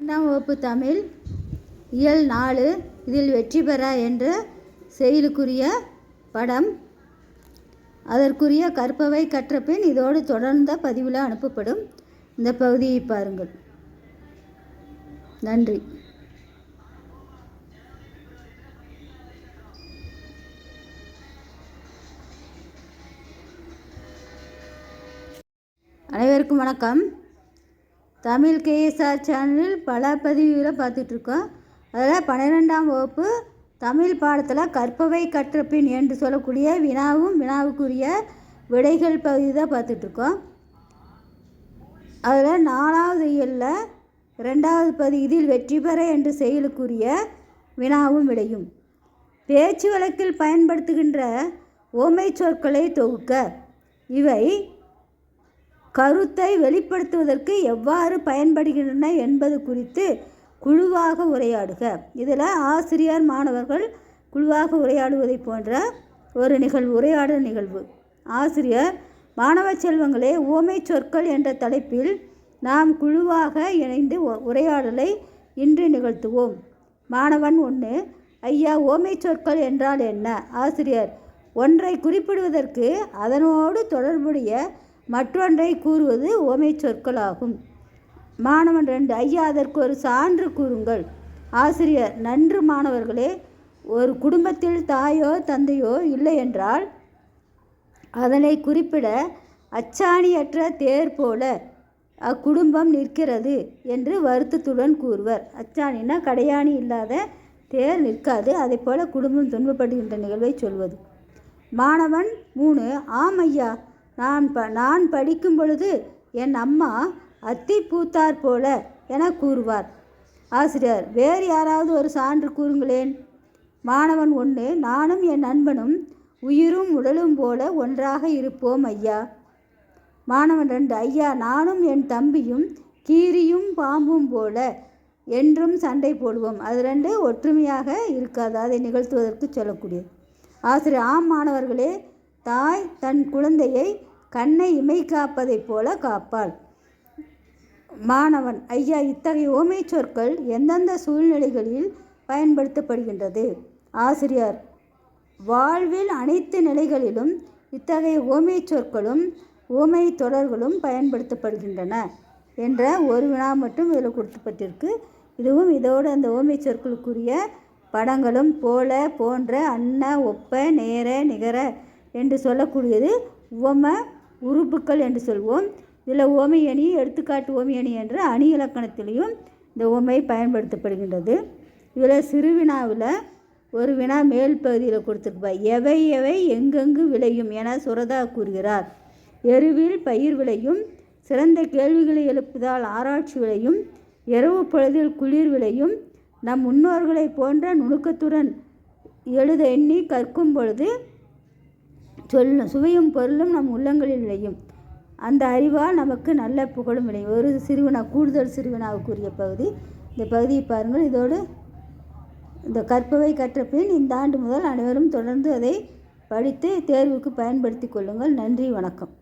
வகுப்பு தமிழ் இயல் 4 இதில் வெற்றி பெற என்ற செயலுக்குரிய படம் அதற்குரிய கற்பவை கற்றபின் இதோடு தொடர்ந்த பதிவில் அனுப்பப்படும். இந்த பகுதியை பாருங்கள். நன்றி. அனைவருக்கும் வணக்கம். தமிழ் கேஎஸ்ஆர் சேனலில் பல பதிவுகளை பார்த்துட்ருக்கோம். அதில் 12ஆம் வகுப்பு தமிழ் பாடத்தில் கற்பவை கற்றபின் என்று சொல்லக்கூடிய வினாவும் வினாவுக்குரிய விடைகள் பகுதி தான் பார்த்துட்ருக்கோம். அதில் 4வது இயலில் 2வது பகுதியில் வெற்றி பெற என்று செயலுக்குரிய வினாவும் விடையும். பேச்சு வழக்கில் பயன்படுத்துகின்ற ஓமை சொற்களை தொகுக்க. இவை கருத்தை வெளிப்படுத்துவதற்கு எவ்வாறு பயன்படுகின்றன என்பது குறித்து குழுவாக உரையாடுக. இதில் ஆசிரியர் மாணவர்கள் குழுவாக உரையாடுவதை போன்ற ஒரு நிகழ்வு, உரையாடல் நிகழ்வு. ஆசிரியர், மாணவ செல்வங்களே, ஓமை சொற்கள் என்ற தலைப்பில் நாம் குழுவாக இணைந்து உரையாடலை இன்று நிகழ்த்துவோம். மாணவன் 1, ஐயா, ஓமை சொற்கள் என்றால் என்ன? ஆசிரியர், ஒன்றை குறிப்பிடுவதற்கு அதனோடு தொடர்புடைய மற்றொன்றை கூறுவது ஓமை சொற்களாகும். மாணவன் 2, ஐயா, அதற்கு ஒரு சான்று கூறுங்கள். ஆசிரியர், நன்று மாணவர்களே, ஒரு குடும்பத்தில் தாயோ தந்தையோ இல்லை என்றால் அதனை குறிப்பிட அச்சாணியற்ற தேர் போல அக்குடும்பம் நிற்கிறது என்று வருத்தத்துடன் கூறுவர். அச்சாணினா கடையாணி இல்லாத தேர் நிற்காது. அதை போல குடும்பம் துன்பப்படுகின்ற நிகழ்வை சொல்வது. மாணவன் 3, ஆம் ஐயா, நான் படிக்கும் பொழுது என் அம்மா அத்தி பூத்தார் போல என கூறுவார். ஆசிரியர், வேறு யாராவது ஒரு சான்று கூறுங்களேன். மாணவன் 1, நானும் என் நண்பனும் உயிரும் உடலும் போல ஒன்றாக இருப்போம் ஐயா. மாணவன் 2, ஐயா, நானும் என் தம்பியும் கீரியும் பாம்பும் போல என்றும் சண்டை போடுவோம். அது 2 ஒற்றுமையாக இருக்காது. அதை நிகழ்த்துவதற்கு சொல்லக்கூடியது. ஆசிரியர், ஆம் மாணவர்களே, தாய் தன் குழந்தையை கண்ணை இமை காப்பதைப் போல காப்பாள். மாணவன், ஐயா, இத்தகைய ஓமை சொற்கள் எந்தெந்த சூழ்நிலைகளில் பயன்படுத்தப்படுகின்றது? ஆசிரியர், வாழ்வில் அனைத்து நிலைகளிலும் இத்தகைய ஓமை சொற்களும் ஓமை தொடர்களும் பயன்படுத்தப்படுகின்றன என்ற ஒரு வினா மட்டும் இதில் கொடுக்கப்பட்டிருக்கு. இதுவும் இதோடு அந்த ஓமை சொற்களுக்குரிய படங்களும் போல, போன்ற, அன்ன, ஒப்ப, நேர, நிகர என்று சொல்லக்கூடியது உவம உறுப்புக்கள் என்று சொல்வோம். இதில் ஓமை அணி, எடுத்துக்காட்டு ஓமை அணி என்ற அணி இலக்கணத்திலையும் இந்த ஓமை பயன்படுத்தப்படுகின்றது. இதில் சிறுவினாவில் ஒரு வினா மேல் பகுதியில் கொடுத்துருப்பார். எவை எவை எங்கெங்கு விளையும் என சுரதா கூறுகிறார். எருவில் பயிர் விளையும், சிறந்த கேள்விகளை எழுப்புவதால் ஆராய்ச்சி விளையும், இரவு பொழுதில் குளிர் விளையும், நம் முன்னோர்களை போன்ற நுணுக்கத்துடன் எழுத எண்ணி கற்கும் பொழுது சுவையும் பொருளும் நம் உள்ளங்களில் விளையும். அந்த அறிவால் நமக்கு நல்ல புகழும் விளையும். ஒரு சிறுவினா, கூடுதல் சிறுவினாவுக்குரிய பகுதி. இந்த பகுதியை பாருங்கள். இதோடு இந்த கற்பவை கற்ற பின் இந்த ஆண்டு முதல் அனைவரும் தொடர்ந்து அதை படித்து தேர்வுக்கு பயன்படுத்தி கொள்ளுங்கள். நன்றி, வணக்கம்.